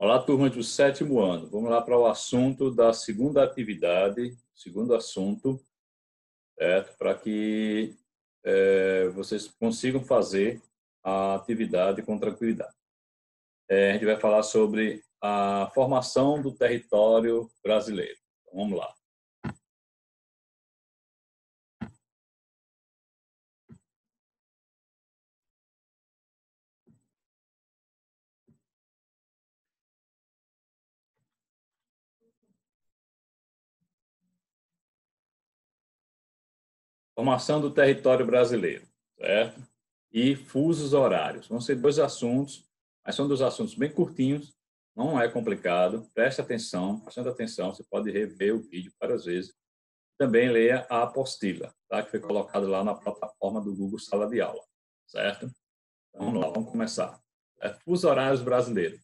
Olá, turma do sétimo ano. Vamos lá para o assunto da segunda atividade, segundo assunto, certo? Para que vocês consigam fazer a atividade com tranquilidade. A gente vai falar sobre a formação do território brasileiro. Então, vamos lá. Formação do território brasileiro, certo? E fusos horários. Vão ser dois assuntos, mas são dois assuntos bem curtinhos, não é complicado. Preste atenção, bastante atenção. Você pode rever o vídeo várias vezes. Também leia a apostila, tá? Que foi colocada lá na plataforma do Google Sala de Aula, certo? Então, vamos lá, vamos começar. Fusos horários brasileiros.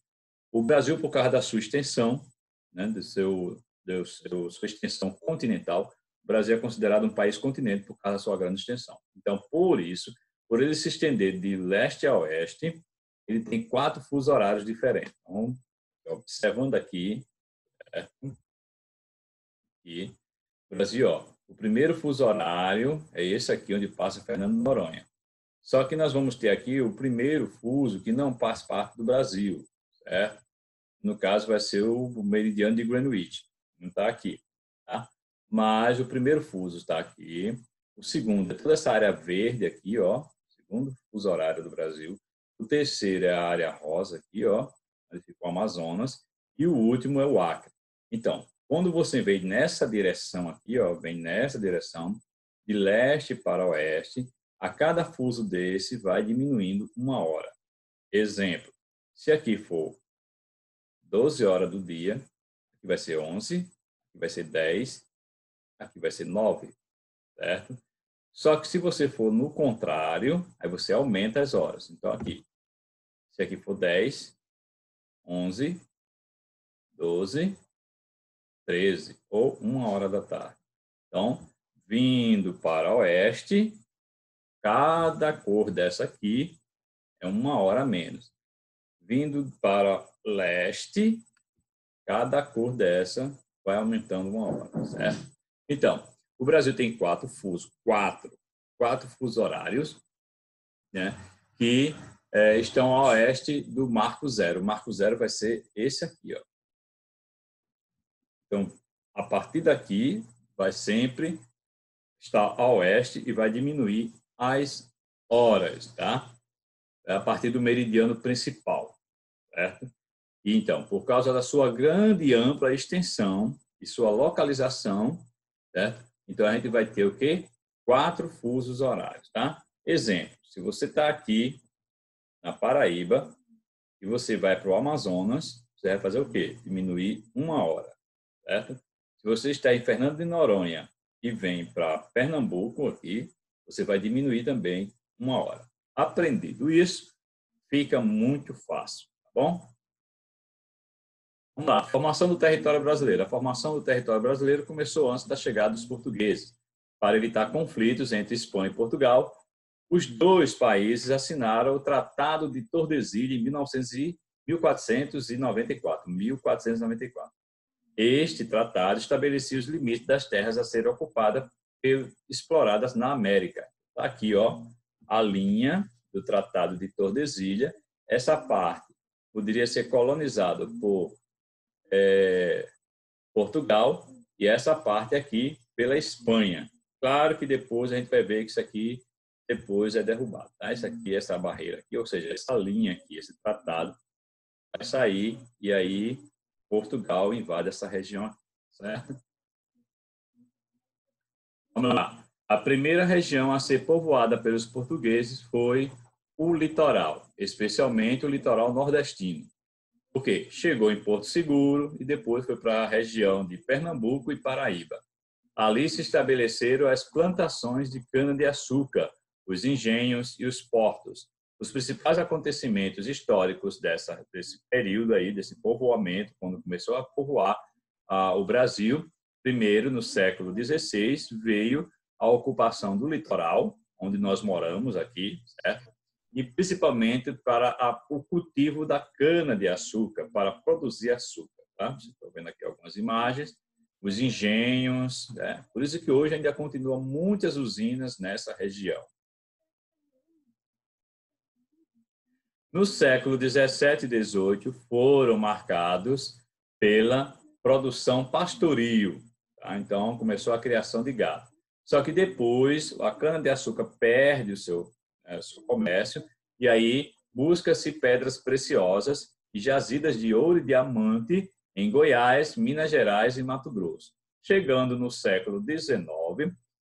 O Brasil, por causa da sua extensão, né, sua extensão continental, o Brasil é considerado um país continente por causa da sua grande extensão. Então, por isso, por ele se estender de leste a oeste, ele tem 4 fusos horários diferentes. Então, observando aqui, aqui Brasil, ó, o primeiro fuso horário é esse aqui, onde passa Fernando de Noronha. Só que nós vamos ter aqui o primeiro fuso que não faz parte do Brasil, certo? No caso, vai ser o meridiano de Greenwich, não está aqui, tá? Mas o primeiro fuso está aqui. O segundo é toda essa área verde aqui, ó, segundo fuso horário do Brasil. O terceiro é a área rosa aqui, ó, onde fica o Amazonas. E o último é o Acre. Então, quando você vem nessa direção aqui, ó, vem nessa direção, de leste para oeste, a cada fuso desse vai diminuindo 1 hora. Exemplo, se aqui for 12 horas do dia, aqui vai ser 11, aqui vai ser 10, aqui vai ser 9, certo? Só que se você for no contrário, aí você aumenta as horas. Então, aqui, se aqui for 10, 11, 12, 13 ou 1 hora da tarde. Então, vindo para oeste, cada cor dessa aqui é 1 hora a menos. Vindo para leste, cada cor dessa vai aumentando 1 hora, certo? Então, o Brasil tem 4 fusos, quatro fusos horários, né, que estão a oeste do Marco Zero. O Marco Zero vai ser esse aqui, ó. Então, a partir daqui, vai sempre estar a oeste e vai diminuir as horas, tá? A partir do meridiano principal, certo? E, então, por causa da sua grande e ampla extensão e sua localização, certo? Então, a gente vai ter o quê? 4 fusos horários, tá? Exemplo, se você está aqui na Paraíba e você vai para o Amazonas, você vai fazer o quê? Diminuir 1 hora, certo? Se você está em Fernando de Noronha e vem para Pernambuco aqui, você vai diminuir também 1 hora. Aprendido isso, fica muito fácil, tá bom? Vamos lá, formação do território brasileiro. A formação do território brasileiro começou antes da chegada dos portugueses. Para evitar conflitos entre Espanha e Portugal, os dois países assinaram o Tratado de Tordesilhas em 1494. Este tratado estabelecia os limites das terras a serem ocupadas e exploradas na América. Está aqui, ó, a linha do Tratado de Tordesilhas. Essa parte poderia ser colonizada por Portugal e essa parte aqui pela Espanha. Claro que depois a gente vai ver que isso aqui depois é derrubado, tá? Isso aqui, essa barreira aqui, ou seja, essa linha aqui, esse tratado vai sair e aí Portugal invade essa região, certo? Vamos lá. A primeira região a ser povoada pelos portugueses foi o litoral, especialmente o litoral nordestino. Por quê? Chegou em Porto Seguro e depois foi para a região de Pernambuco e Paraíba. Ali se estabeleceram as plantações de cana-de-açúcar, os engenhos e os portos. Os principais acontecimentos históricos desse período aí, desse povoamento, quando começou a povoar o Brasil, primeiro, no século XVI, veio a ocupação do litoral, onde nós moramos aqui, certo? e principalmente para o cultivo da cana-de-açúcar, para produzir açúcar. Tá? Vocês estão vendo aqui algumas imagens, os engenhos, né? Por isso que hoje ainda continuam muitas usinas nessa região. No século 17 e 18 foram marcados pela produção pastoril. Tá? Então, começou a criação de gado. Só que depois, a cana-de-açúcar perde o seu comércio e aí busca-se pedras preciosas e jazidas de ouro e diamante em Goiás, Minas Gerais e Mato Grosso. Chegando no século 19,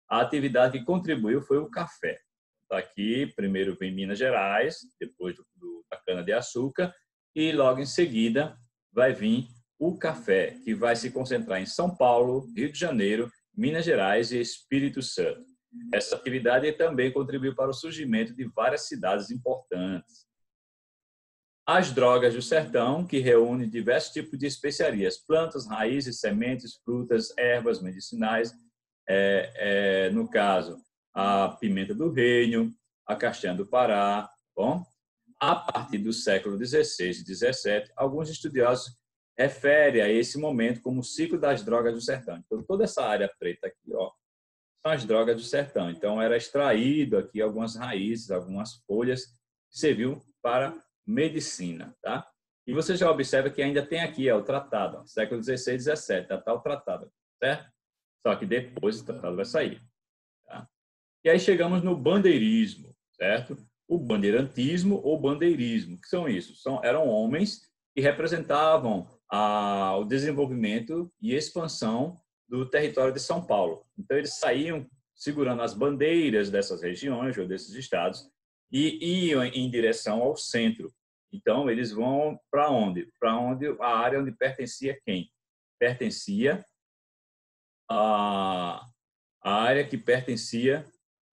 a atividade que contribuiu foi o café. Aqui, primeiro vem Minas Gerais, depois da cana-de-açúcar, e logo em seguida vai vir o café, que vai se concentrar em São Paulo, Rio de Janeiro, Minas Gerais e Espírito Santo. Essa atividade também contribuiu para o surgimento de várias cidades importantes. As drogas do sertão, que reúne diversos tipos de especiarias, plantas, raízes, sementes, frutas, ervas medicinais, no caso, a pimenta do reino, a castanha do Pará. Bom, a partir do século XVI e XVII, alguns estudiosos referem a esse momento como o ciclo das drogas do sertão. Então, toda essa área preta aqui, ó, são as drogas do sertão. Então, era extraído aqui algumas raízes, algumas folhas, que serviam para medicina, tá? E você já observa que ainda tem aqui o tratado, ó, século XVI e XVII, tá o tratado, certo? Só que depois o tratado vai sair. Tá? E aí chegamos no bandeirismo, certo? O bandeirantismo ou bandeirismo, que são isso? Eram homens que representavam o desenvolvimento e expansão do território de São Paulo. Então, eles saíam segurando as bandeiras dessas regiões ou desses estados e iam em direção ao centro. Então, eles vão para onde? Para onde a área onde pertencia quem? Pertencia a área que pertencia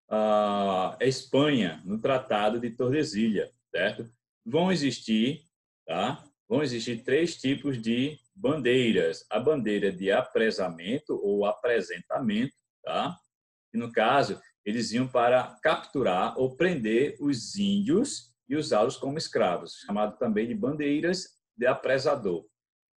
à Espanha, no Tratado de Tordesilhas, certo? Vão existir, tá? Vão existir 3 tipos de bandeiras. A bandeira de apresamento ou apresentamento, tá? E no caso, eles iam para capturar ou prender os índios e usá-los como escravos, chamado também de bandeiras de apresador.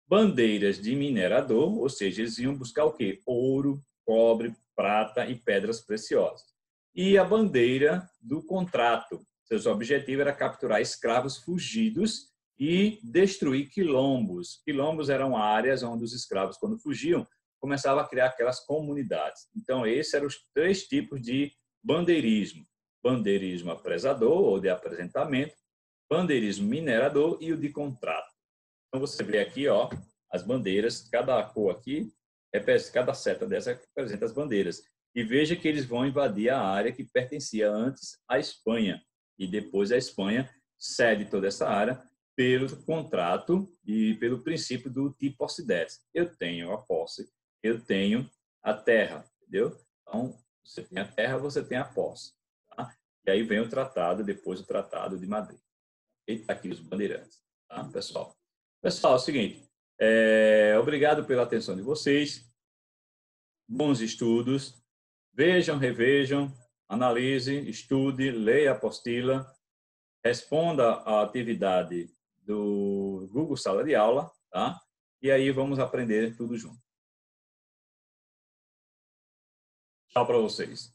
Bandeiras de minerador, ou seja, eles iam buscar o quê? Ouro, cobre, prata e pedras preciosas. E a bandeira do contrato. Seu objetivo era capturar escravos fugidos e destruir quilombos. Quilombos eram áreas onde os escravos, quando fugiam, começavam a criar aquelas comunidades. Então, esses eram os 3 tipos de bandeirismo. Bandeirismo apresador, ou de apresentamento, bandeirismo minerador e o de contrato. Então, você vê aqui, ó, as bandeiras, cada cor aqui, cada seta dessa representa as bandeiras. E veja que eles vão invadir a área que pertencia antes à Espanha. E depois a Espanha cede toda essa área pelo contrato e pelo princípio do tipo possidere. Eu tenho a posse, eu tenho a terra, entendeu? Então, você tem a terra, você tem a posse. Tá? E aí vem o tratado, depois o Tratado de Madrid. E tá aqui os bandeirantes, tá, pessoal? Pessoal, é o seguinte, obrigado pela atenção de vocês, bons estudos, vejam, revejam, analise, estude, leia a apostila, responda a atividade do Google Sala de Aula, tá? E aí vamos aprender tudo junto. Tchau para vocês.